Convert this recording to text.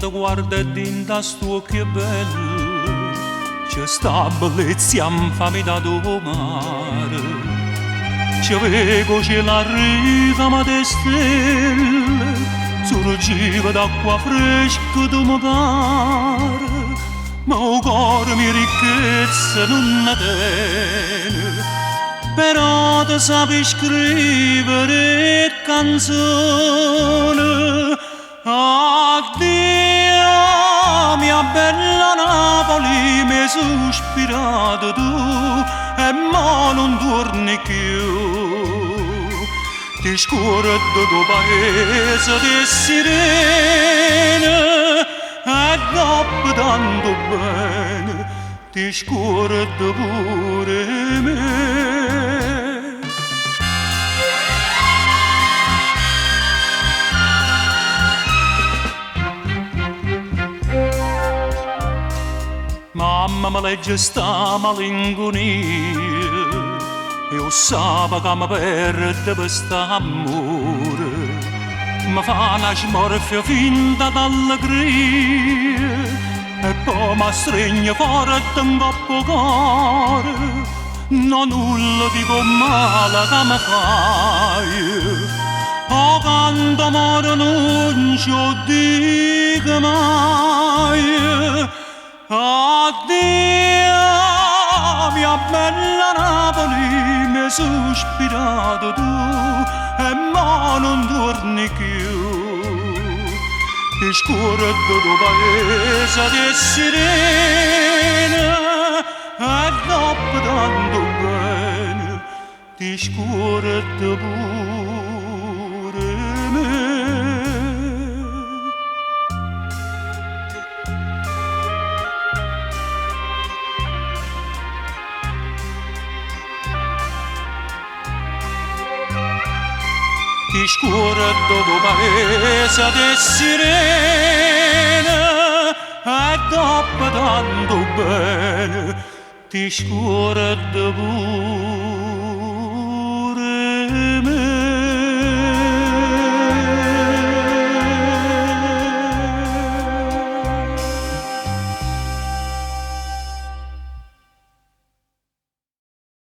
quando guarda dinda sto occhio bello, c'è sta bellezza infame do mare, ci vedo c'è la riva de stelle, sorgeva d'acqua fresca do mare, ma il cuore mi ricchezza non ne tiene, però ti sapi scrivere canzone. Addio mia bella Napoli, mi hai sospirato tu e mo non torni più. Ti scordo tuo paese di sirene e dopo tanto bene ti scordo pure me. Mamma mi legge sta malinconia, io sapevo che mi perde per st'amore, mi fa una smorfia finta d'allegria e poi mi stringe forte in coppo cuore, non nulla dico male che mi fai, o quando amore non ci dico mai. Addio mia bella Napoli, mi hai sospirato tu e mo non torni più. Ti scordo tuo paese di sirene e dopo tanto bene ti scordo pure me. Ti scordo tuo paese di sirene e dopo tanto bene ti scordo pure